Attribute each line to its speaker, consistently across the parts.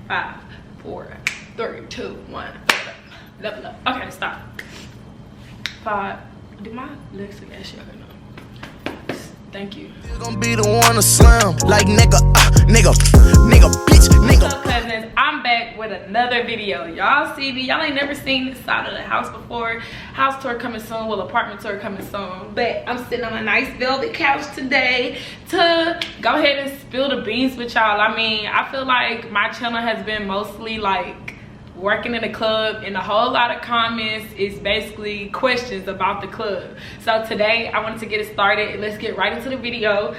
Speaker 1: 5, 4, 3, 2, 1. Level up. Okay, stop. 5. Did my legs look ashy? Okay, no. Thank you.
Speaker 2: You're gonna be the one to slam like nigga, bitch, nigga.
Speaker 1: What's up, cousins? I'm back with another video. Y'all see me? Y'all ain't never seen this side of the house before. House tour coming soon. Well, apartment tour coming soon. But I'm sitting on a nice velvet couch today to go ahead and spill the beans with y'all. I mean, I feel like my channel has been mostly like working in the club, and a whole lot of comments is basically questions about the club. So today I wanted to get it started. Let's get right into the video.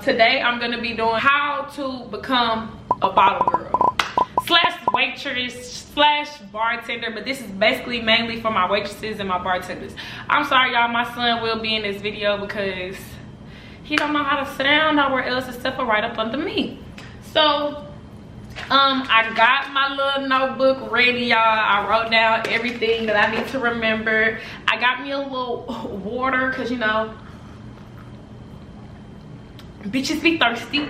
Speaker 1: Today I'm gonna be doing how to become a bottle girl slash waitress slash bartender, but this is basically mainly for my waitresses and my bartenders. I'm sorry y'all, my son will be in this video because he don't know how to sit down nowhere else except for right up under me. So I got my little notebook ready, y'all. I wrote down everything that I need to remember. I got me a little water because, you know, bitches be thirsty.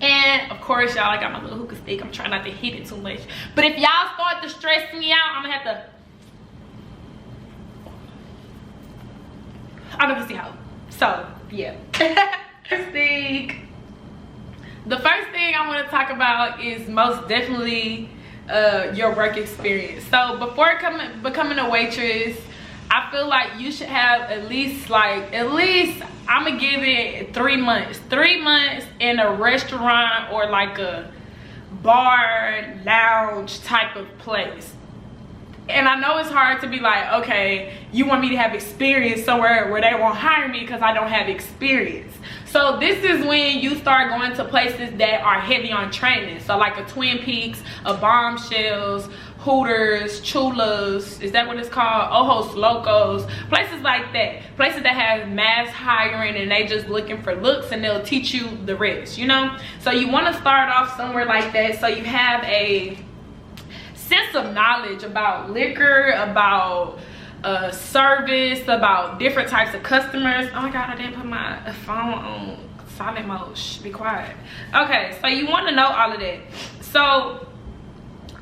Speaker 1: And of course, y'all, I got my little hookah stick. I'm trying not to hit it too much, but if y'all start to stress me out, I'm gonna have to, I'm gonna see how. So yeah. The first thing I want to talk about is most definitely your work experience. So before becoming a waitress, I feel like you should have at least I'm gonna give it 3 months. 3 months in a restaurant or like a bar, lounge type of place. And I know it's hard to be like, okay, you want me to have experience somewhere where they won't hire me because I don't have experience. So this is when you start going to places that are heavy on training. So like a Twin Peaks, a Bombshells, Hooters, Chulas, is that what it's called? Ojos Locos, places like that. Places that have mass hiring and they just looking for looks and they'll teach you the rest, you know? So you want to start off somewhere like that so you have a sense of knowledge about liquor, about service, about different types of customers. Oh my god, I didn't put my phone on silent mode. Shh, be quiet. Okay, so you want to know all of that. So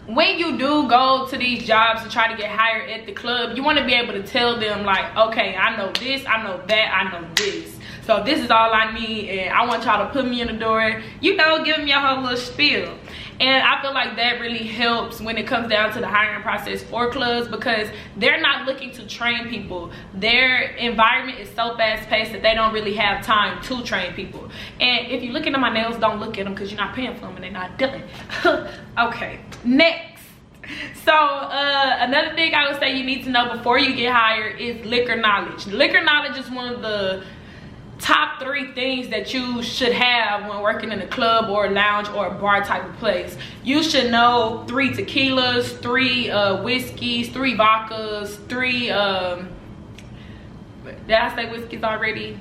Speaker 1: when you do go to these jobs to try to get hired at the club, you want to be able to tell them like, okay, I know this, I know that, I know this, so this is all I need, and I want y'all to put me in the door, you know, giving me a whole little spiel. And I feel like that really helps when it comes down to the hiring process for clubs, because they're not looking to train people. Their environment is so fast paced that they don't really have time to train people. And if you're looking at my nails, don't look at them because you're not paying for them and they're not done. Okay, next. So another thing I would say you need to know before you get hired is liquor knowledge. Liquor knowledge is one of the top 3 things that you should have when working in a club or a lounge or a bar type of place. You should know 3 tequilas, 3 whiskeys, 3 vodkas, 3 did I say whiskeys already?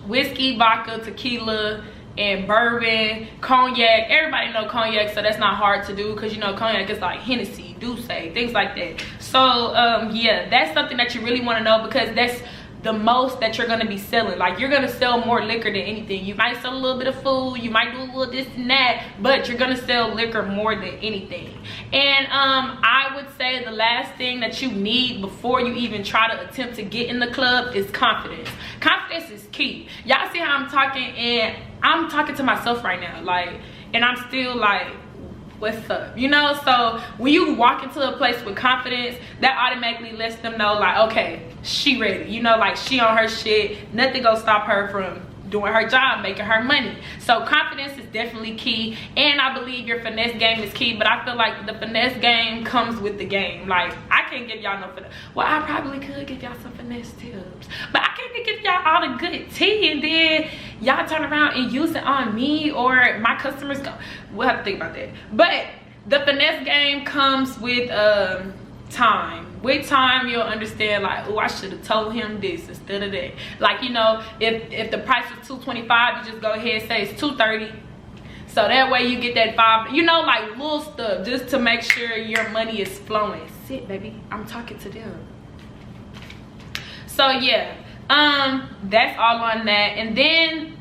Speaker 1: Whiskey, vodka, tequila, and bourbon, cognac. Everybody know cognac, so that's not hard to do because you know cognac is like Hennessy, Douce, things like that. So yeah, that's something that you really want to know because that's the most that you're going to be selling. Like, you're going to sell more liquor than anything. You might sell a little bit of food, you might do a little this and that, but you're going to sell liquor more than anything. And I would say the last thing that you need before you even try to attempt to get in the club is confidence. Confidence is key. Y'all see how I'm talking, and I'm talking to myself right now, like, and I'm still like, what's up, you know? So when you walk into a place with confidence, that automatically lets them know like, okay, she ready, you know, like she on her shit, nothing gonna stop her from doing her job, making her money. So confidence is definitely key, and I believe your finesse game is key, but I feel like the finesse game comes with the game. Like, I can't give y'all no finesse. Well, I probably could give y'all some finesse tips, but I can't give y'all all the good tea and then y'all turn around and use it on me or my customers go. We'll have to think about that. But the finesse game comes with time. With time, you'll understand like, oh, I should have told him this instead of that. Like, you know, if the price was $225, you just go ahead and say it's $230. So that way you get that $5, you know, like little stuff just to make sure your money is flowing. Sit, baby, I'm talking to them. So yeah, that's all on that. And then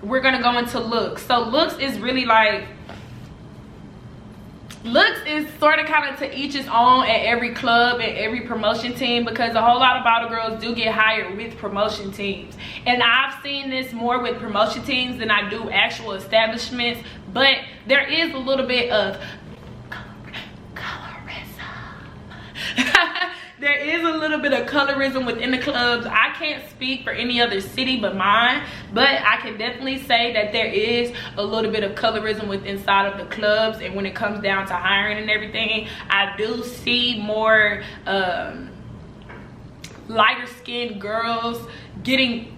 Speaker 1: we're gonna go into looks. So looks is really like looks is sort of kind of to each his own at every club and every promotion team, because a whole lot of bottle girls do get hired with promotion teams, and I've seen this more with promotion teams than I do actual establishments. But there is a little bit of there is a little bit of colorism within the clubs. I can't speak for any other city but mine, but I can definitely say that there is a little bit of colorism within inside of the clubs. And when it comes down to hiring and everything, I do see more lighter skinned girls getting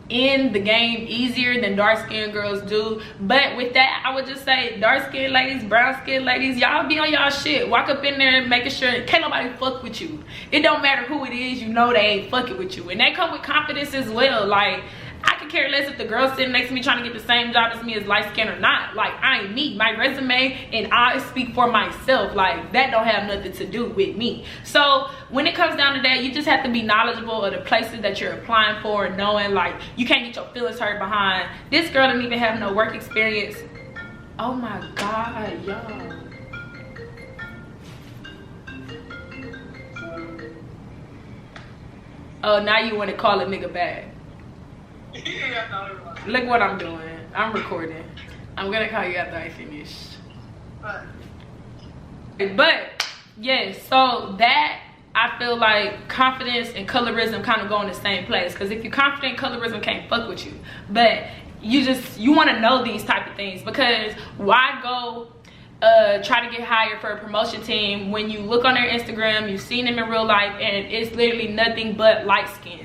Speaker 1: in the game easier than dark skinned girls do. But with that, I would just say dark skinned ladies, brown skinned ladies, y'all be on y'all shit. Walk up in there and making sure can't nobody fuck with you. It don't matter who it is, you know they ain't fucking with you. And they come with confidence as well. Like, I could care less if the girl sitting next to me trying to get the same job as me is light skinned or not. Like, I ain't me. My resume and I speak for myself. Like, that don't have nothing to do with me. So when it comes down to that, you just have to be knowledgeable of the places that you're applying for, and knowing like you can't get your feelings hurt behind this girl didn't even have no work experience. Oh my god, y'all. Oh, now you want to call a nigga back. Look what I'm doing. I'm recording. I'm gonna call you after I finish. But yes, so that, I feel like confidence and colorism kind of go in the same place. Because if you're confident, colorism can't fuck with you. But you want to know these type of things, because why go try to get hired for a promotion team when you look on their Instagram, you've seen them in real life, and it's literally nothing but light skin,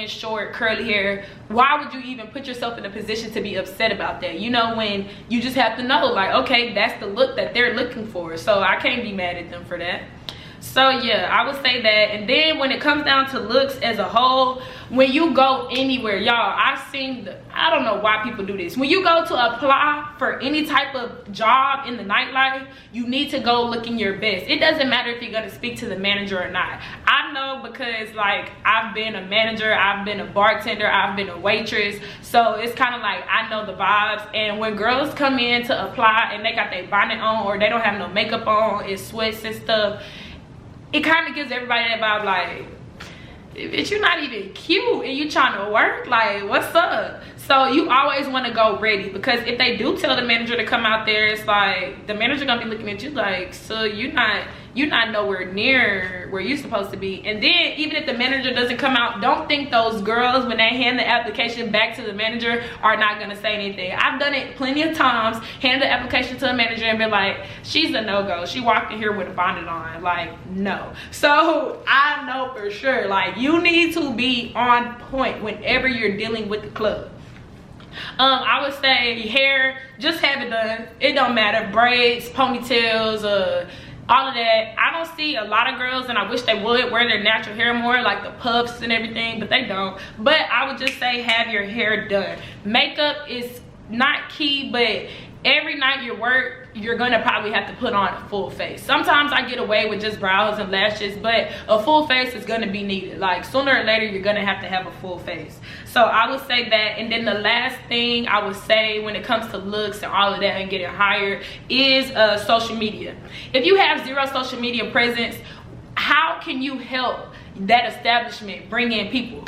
Speaker 1: short, curly hair. Why would you even put yourself in a position to be upset about that? You know, when you just have to know, like, okay, that's the look that they're looking for. So I can't be mad at them for that. So yeah, I would say that. And then when it comes down to looks as a whole, when you go anywhere, y'all, I've seen I don't know why people do this. When you go to apply for any type of job in the nightlife, you need to go looking your best. It doesn't matter if you're gonna speak to the manager or not. I know, because like I've been a manager, I've been a bartender, I've been a waitress, so it's kind of like I know the vibes. And when girls come in to apply and they got their bonnet on, or they don't have no makeup on, it's sweats and stuff, it kind of gives everybody that vibe like, bitch, you're not even cute and you trying to work, like, what's up? So you always want to go ready, because if they do tell the manager to come out there, it's like the manager gonna be looking at you like, so you're not nowhere near where you're supposed to be. And then even if the manager doesn't come out, don't think those girls, when they hand the application back to the manager, are not gonna say anything. I've done it plenty of times, hand the application to a manager and be like, she's a no-go, she walked in here with a bonnet on, like, no. So I know for sure, like, you need to be on point whenever you're dealing with the club. I would say hair, just have it done. It don't matter, braids, ponytails, all of that. I don't see a lot of girls, and I wish they would, wear their natural hair more, like the puffs and everything, but they don't. But I would just say have your hair done. Makeup is not key, but every night you work, you're gonna probably have to put on a full face. Sometimes I get away with just brows and lashes, but a full face is gonna be needed. Like, sooner or later, you're gonna have to have a full face. So I would say that. And then the last thing I would say when it comes to looks and all of that and getting hired is social media. If you have zero social media presence, how can you help that establishment bring in people?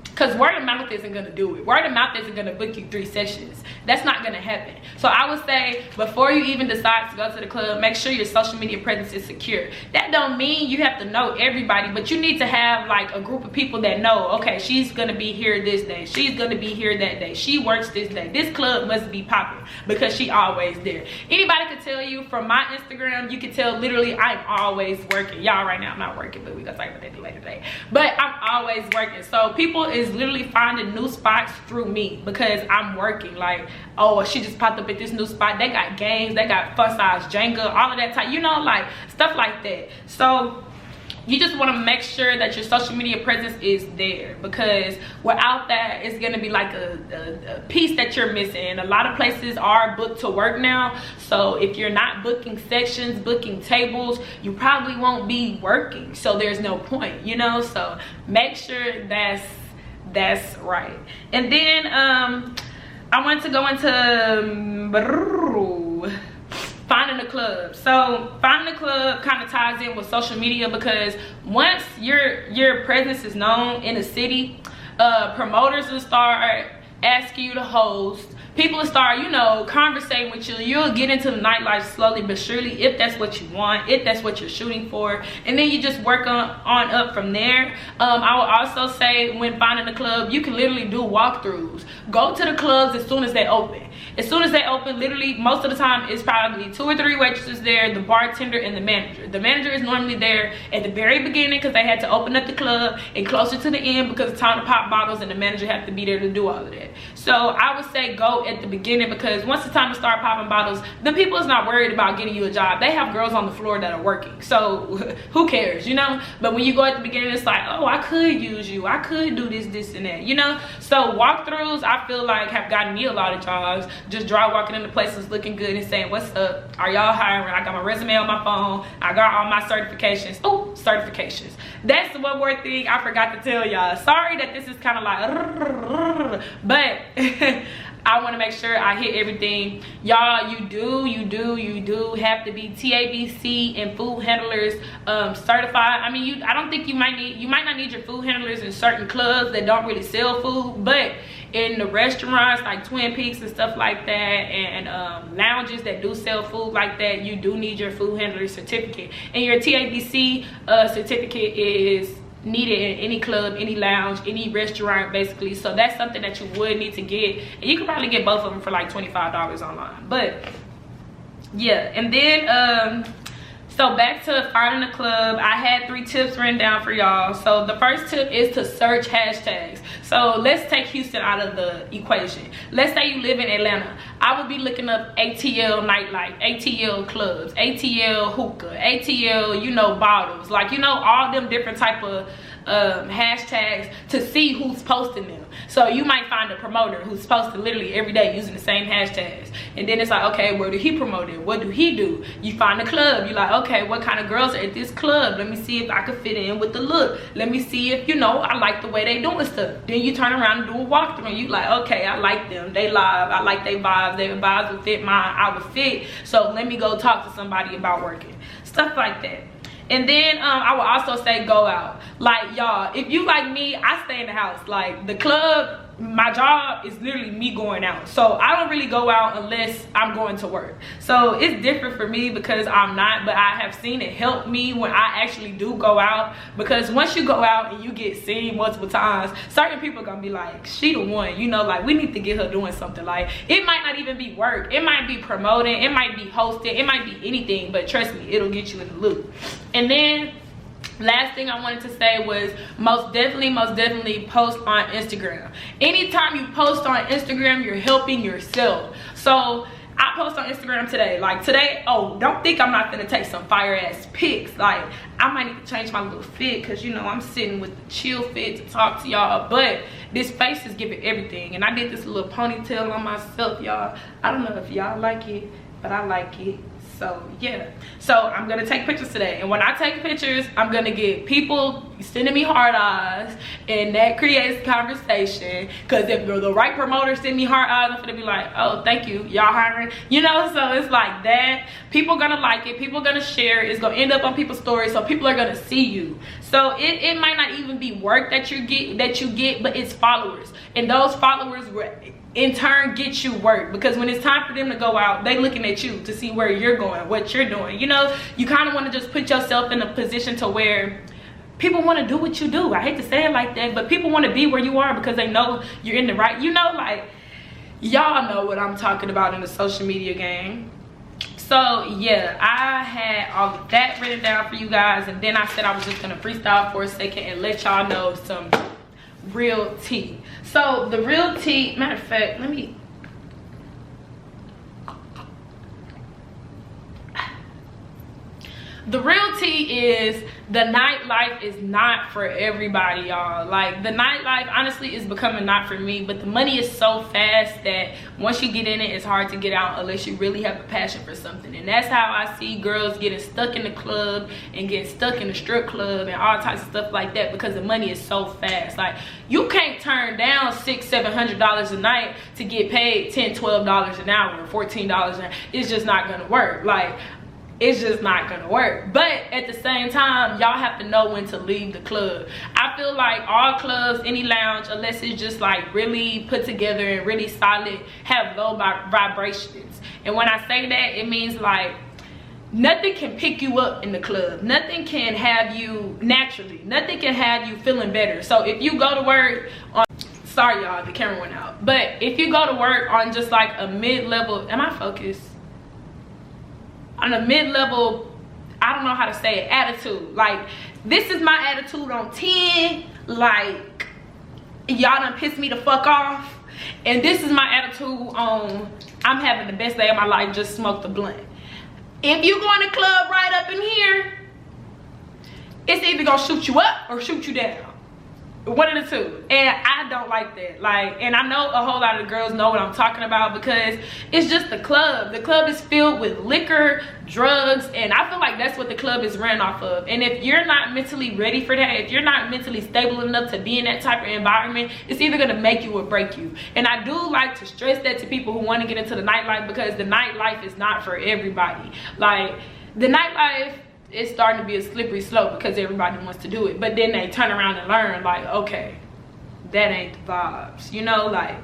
Speaker 1: Because word of mouth isn't gonna do it. Word of mouth isn't gonna book you 3 sessions. That's not gonna happen. So I would say, before you even decide to go to the club, make sure your social media presence is secure. That don't mean you have to know everybody, but you need to have like a group of people that know, okay, she's gonna be here this day, she's gonna be here that day, she works this day, this club must be popping because she always there. Anybody could tell you from my Instagram, you can tell literally I'm always working. Y'all, right now I'm not working, but we gonna talk about that later today. But I'm always working. So people is literally finding new spots through me because I'm working. Like, oh, she just popped up at this new spot, they got games, they got fun size Jenga, all of that type, you know, like stuff like that. So you just want to make sure that your social media presence is there, because without that, it's going to be like a piece that you're missing. And a lot of places are booked to work now, so if you're not booking sections, booking tables, you probably won't be working, so there's no point, you know. So make sure that's right. And then I want to go into finding a club. So finding a club kind of ties in with social media, because once your presence is known in the city, promoters will start asking you to host. People will start, you know, conversating with you. You'll get into the nightlife slowly but surely, if that's what you want, if that's what you're shooting for, and then you just work on up from there. I will also say, when finding a club, you can literally do walkthroughs. Go to the clubs as soon as they open. As soon as they open, literally most of the time it's probably 2 or 3 waitresses there, the bartender and the manager. The manager is normally there at the very beginning because they had to open up the club, and closer to the end because it's time to pop bottles, and the manager had to be there to do all of that. So I would say go at the beginning, because once it's time to start popping bottles, the people is not worried about getting you a job. They have girls on the floor that are working, so who cares, you know? But when you go at the beginning, it's like, oh, I could use you, I could do this and that, you know? So walkthroughs, I feel like, have gotten me a lot of jobs. Just dry walking into places looking good and saying, what's up, are y'all hiring? I got my resume on my phone, I got all my certifications. Oh, certifications, that's the one more thing I forgot to tell y'all. Sorry that this is kind of like but I want to make sure I hit everything. Y'all, you do have to be TABC and food handlers certified. I mean, I don't think you might not need your food handlers in certain clubs that don't really sell food, but in the restaurants like Twin Peaks and stuff like that, and lounges that do sell food like that, you do need your food handler certificate. And your TABC certificate is needed in any club, any lounge, any restaurant, basically. So that's something that you would need to get, and you can probably get both of them for like $25 online. But yeah, and then so back to finding a club, I had 3 tips written down for y'all. So the first tip is to search hashtags. So let's take Houston out of the equation. Let's say you live in Atlanta. I would be looking up ATL nightlife, ATL clubs, ATL hookah, ATL, you know, bottles, like, you know, all them different type of hashtags to see who's posting them. So you might find a promoter who's posting literally every day using the same hashtags, and then it's like, okay, where do he promote it? What do he do? You find a club, you're like, okay, what kind of girls are at this club? Let me see if I can fit in with the look. Let me see if, you know, I like the way they doing stuff. Then you turn around and do a walkthrough, and you like, okay, I like them, they live, I like their vibes, their vibes would fit mine, I would fit, so let me go talk to somebody about working, stuff like that. And then I would also say go out. Like, y'all, if you like me, I stay in the house. Like, the club, my job is literally me going out. So I don't really go out unless I'm going to work. So it's different for me because I'm not, but I have seen it help me when I actually do go out. Because once you go out and you get seen multiple times, certain people are gonna be like, she the one, you know, like, we need to get her doing something. Like, it might not even be work, it might be promoting, it might be hosting, it might be anything, but trust me, it'll get you in the loop. And then last thing I wanted to say was most definitely post on Instagram. Anytime you post on Instagram, you're helping yourself. So I post on Instagram today. Like today, oh, don't think I'm not gonna take some fire ass pics. Like, I might need to change my little fit because, you know, I'm sitting with the chill fit to talk to y'all, but this face is giving everything. And I did this little ponytail on myself, y'all. I don't know if y'all like it, but I like it. So yeah, so I'm gonna take pictures today, and when I take pictures, I'm gonna get people sending me hard eyes, and that creates conversation. Because if the right promoter send me hard eyes, I'm gonna be like, oh, thank you, y'all hiring, you know. So it's like that. People gonna like it, people gonna share it, it's gonna end up on people's stories, so people are gonna see you. So it might not even be work that you get, but it's followers, and those followers will in turn get you work, because when it's time for them to go out, they looking at you to see where you're going, what you're doing. You know, you kind of want to just put yourself in a position to where people want to do what you do. I hate to say it like that, but people want to be where you are because they know you're in the right, you know, like, y'all know what I'm talking about in the social media game. So yeah, I had all of that written down for you guys, and then I said I was just gonna freestyle for a second and let y'all know some real tea. So the real tea, matter of fact, let me, the real tea is the nightlife is not for everybody, y'all. Like, the nightlife honestly is becoming not for me, but the money is so fast that once you get in it, it's hard to get out unless you really have a passion for something. And that's how I see girls getting stuck in the club and getting stuck in the strip club and all types of stuff like that, because the money is so fast. Like, you can't turn down $600-700 a night to get paid $10-12 an hour, $14 an hour. It's just not gonna work. Like, it's just not gonna work. But at the same time, y'all have to know when to leave the club. I feel like all clubs, any lounge, unless it's just like really put together and really solid, have low vibrations. And when I say that, it means like nothing can pick you up in the club. Nothing can have you naturally. Nothing can have you feeling better. So if you go to work on, sorry y'all, the camera went out. But if you go to work on just like a mid-level, am I focused? On a mid-level, I don't know how to say it, attitude. Like, this is my attitude on 10. Like, y'all done pissed me the fuck off. And this is my attitude on, I'm having the best day of my life, just smoked a blunt. If you go in the club right up in here, it's either gonna shoot you up or shoot you down. One of the two. And I don't like that. Like, and I know a whole lot of girls know what I'm talking about, because it's just the club. The club is filled with liquor, drugs, and I feel like that's what the club is ran off of. And if you're not mentally ready for that, if you're not mentally stable enough to be in that type of environment, it's either gonna make you or break you. And I do like to stress that to people who want to get into the nightlife, because the nightlife is not for everybody. Like, the nightlife, it's starting to be a slippery slope because everybody wants to do it, but then they turn around and learn, like, okay, that ain't the vibes, you know, like,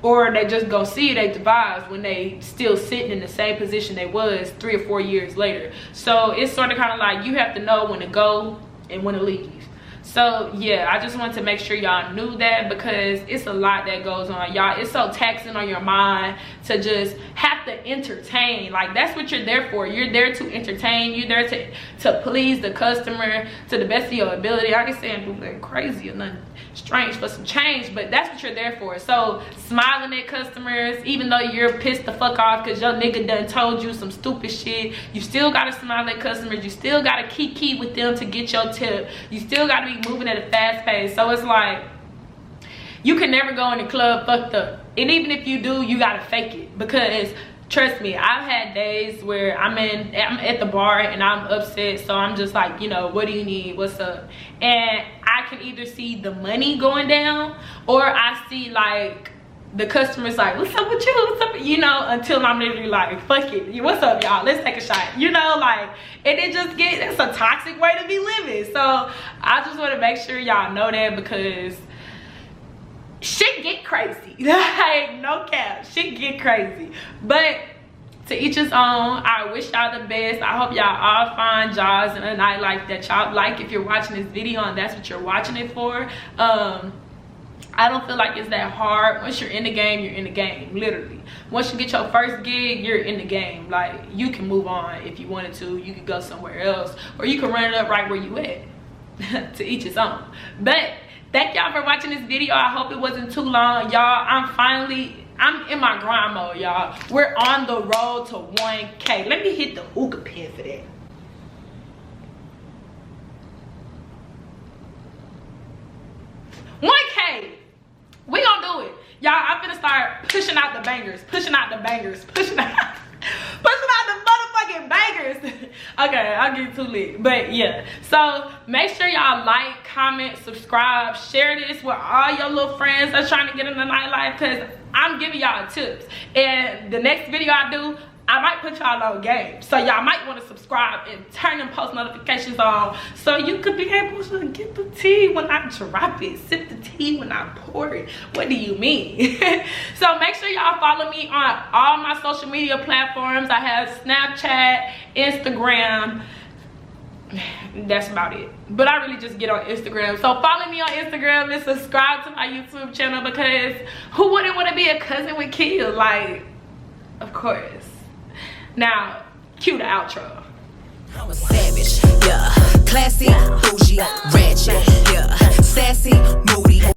Speaker 1: or they just go see it ain't the vibes when they still sitting in the same position they was 3 or 4 years later. So it's sort of kind of like, you have to know when to go and when to leave. So yeah, I just wanted to make sure y'all knew that, because it's a lot that goes on, y'all. It's so taxing on your mind to just have to entertain. Like, that's what you're there for. You're there to entertain. You're there to please the customer to the best of your ability. I ain't saying do nothing crazy or nothing strange for some change, but that's what you're there for. So smiling at customers, even though you're pissed the fuck off because your nigga done told you some stupid shit, you still gotta smile at customers. You still gotta key with them to get your tip. You still gotta be moving at a fast pace. So it's like, you can never go in the club fucked up, and even if you do, you gotta fake it, because trust me, I've had days where I'm at the bar and I'm upset, so I'm just like, you know, what do you need, what's up? And I can either see the money going down, or I see like the customers like, what's up with you, what's up, you know, until I'm literally like, fuck it, what's up y'all, let's take a shot, you know, like, and it just it's a toxic way to be living. So I just want to make sure y'all know that, because shit get crazy. Like, no cap, shit get crazy. But to each his own. I wish y'all the best. I hope y'all all find jobs in a nightlife that y'all like if you're watching this video and that's what you're watching it for. I don't feel like it's that hard. Once you're in the game, you're in the game, literally. Once you get your first gig, you're in the game. Like, you can move on if you wanted to. You could go somewhere else, or you can run it up right where you at. To each his own. But thank y'all for watching this video. I hope it wasn't too long, y'all. I'm in my grind mode, y'all. We're on the road to 1K. Let me hit the hookah pen for that. 1K. We gonna do it, y'all. I'm gonna start pushing out the bangers, pushing out the motherfucking bangers. Okay, I'll get too lit, but yeah. So make sure y'all like, comment, subscribe, share this with all your little friends that's trying to get in the nightlife, because I'm giving y'all tips. And the next video I do, I might put y'all on game, so y'all might want to subscribe and turn them post notifications on, so you could be able to get the tea when I drop it, sip the tea when I pour it. What do you mean? So make sure y'all follow me on all my social media platforms. I have Snapchat, Instagram. That's about it, but I really just get on Instagram. So follow me on Instagram and subscribe to my YouTube channel, because who wouldn't want to be a cousin with kids? Like, of course. Now, cue the outro.
Speaker 3: I'm a savage, yeah. Classy, bougie, ratchet, yeah. Sassy, moody.